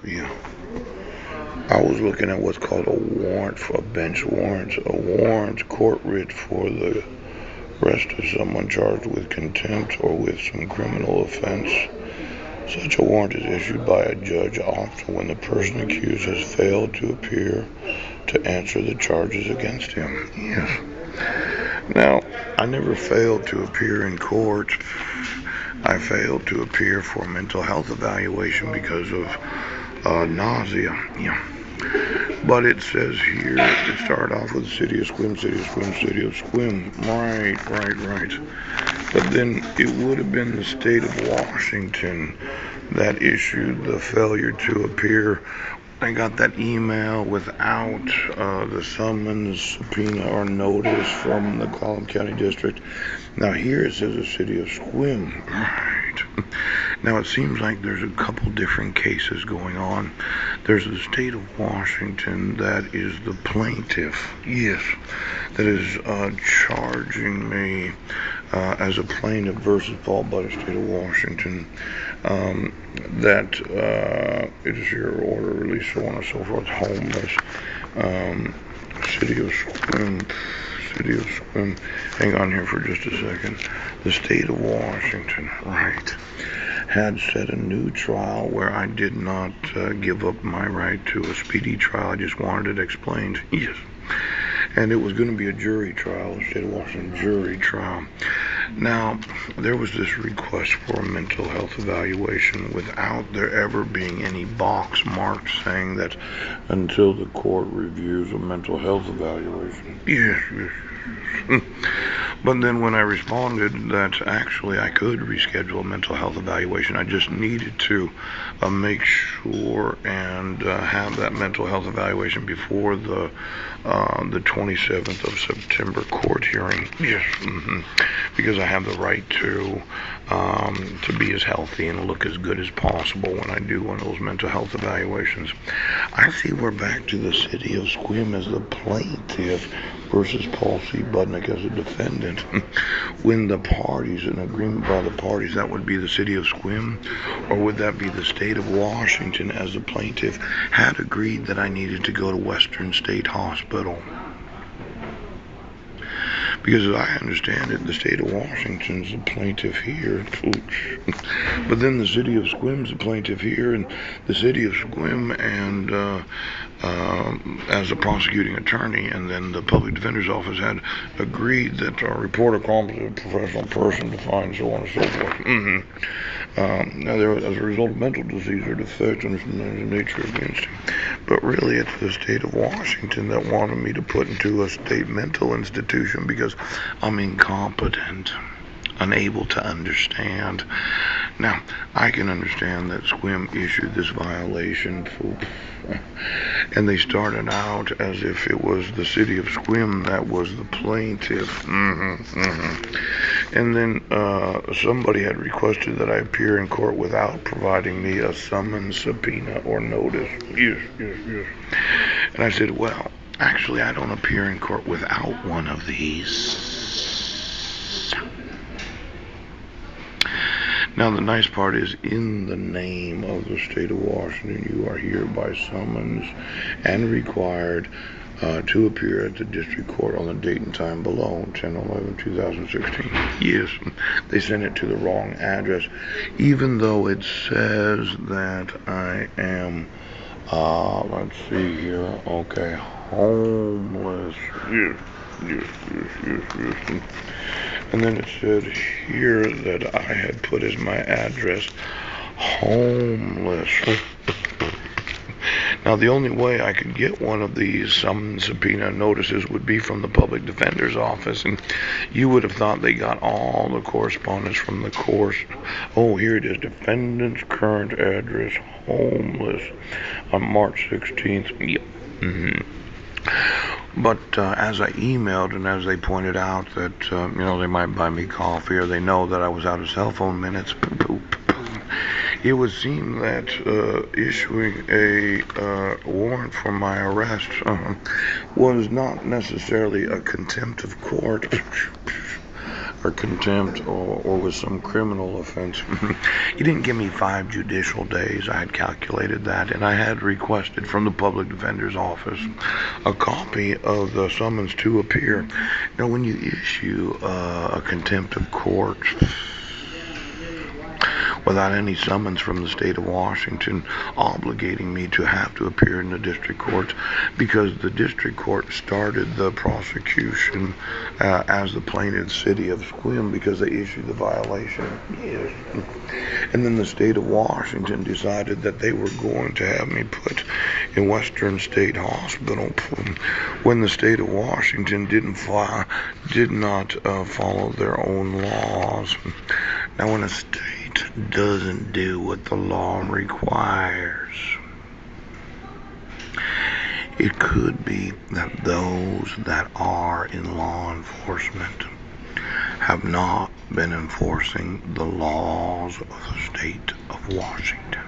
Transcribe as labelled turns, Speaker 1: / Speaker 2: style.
Speaker 1: Yeah. I was looking at what's called a warrant for a bench warrant, a warrant court writ for the arrest of someone charged with contempt or with some criminal offense. Such a warrant is issued by a judge often when the person accused has failed to appear to answer the charges against him. Yes. Now, I never failed to appear in court. I failed to appear for a mental health evaluation because of nausea. Yeah. But it says here, it started off with City of Squim, City of Squim, City of Squim. Right. But then it would have been the state of Washington that issued the failure to appear. I got that email without the summons, subpoena, or notice from the Column County District. Now here it says the City of Squim. Right. Now it seems like there's a couple different cases going on. There's the state of Washington that is the plaintiff. Yes. That is charging me as a plaintiff versus Paul by the state of Washington. That it is your order release, so on and so forth, homeless. City of Squim. Hang on here for just a second. The state of Washington, right, had set a new trial where I did not give up my right to a speedy trial. I just wanted it explained. Yes. And it was going to be a jury trial, the state of Washington jury trial. Now, there was this request for a mental health evaluation without there ever being any box marked saying that until the court reviews a mental health evaluation. Yes. But then when I responded that actually I could reschedule a mental health evaluation, I just needed to make sure and have that mental health evaluation before the 27th of September court hearing. Yes. Because I have the right to be as healthy and look as good as possible when I do one of those mental health evaluations. I see we're back to the City of Squim as the plaintiff versus Paul C. Budnick as a defendant. When the parties, an agreement by the parties, that would be the City of Squim, or would that be the state of Washington as the plaintiff had agreed that I needed to go to Western State Hospital? Because as I understand it, the state of Washington's the plaintiff here. But then the city of Squim's the plaintiff here, and the city of Squim and as a prosecuting attorney, and then the public defender's office had agreed that our reporter competent professional person defined, so on and so forth. Now, there was, as a result of mental disease or defect in the nature against him. But really, it's the state of Washington that wanted me to put into a state mental institution because I'm incompetent, unable to understand. Now, I can understand that Squim issued this violation, and they started out as if it was the city of Squim that was the plaintiff. And then somebody had requested that I appear in court without providing me a summons, subpoena, or notice. Yes. And I said, well, actually, I don't appear in court without one of these. Now, the nice part is, in the name of the state of Washington, you are hereby summoned and required to appear at the district court on the date and time below, 10/11/2016. Yes, they sent it to the wrong address, even though it says that I am, let's see here, okay, homeless. Yes. And then it said here that I had put as my address homeless. Now, the only way I could get one of these summons, subpoena notices would be from the public defender's office, and you would have thought they got all the correspondence from the course. Oh, here it is, defendant's current address, homeless, on March 16th. Yep. But as I emailed, and as they pointed out that, they might buy me coffee, or they know that I was out of cell phone minutes, it would seem that issuing a warrant for my arrest was not necessarily a contempt of court. or contempt or with some criminal offense. He didn't give me 5 judicial days. I had calculated that, and I had requested from the public defender's office a copy of the summons to appear. Now, when you issue a contempt of court without any summons from the state of Washington obligating me to have to appear in the district court, because the district court started the prosecution as the plaintiff city of Sequim because they issued the violation. Yes. And then the state of Washington decided that they were going to have me put in Western State Hospital when the state of Washington did not follow their own laws. Now, when a state doesn't do what the law requires, it could be that those that are in law enforcement have not been enforcing the laws of the state of Washington.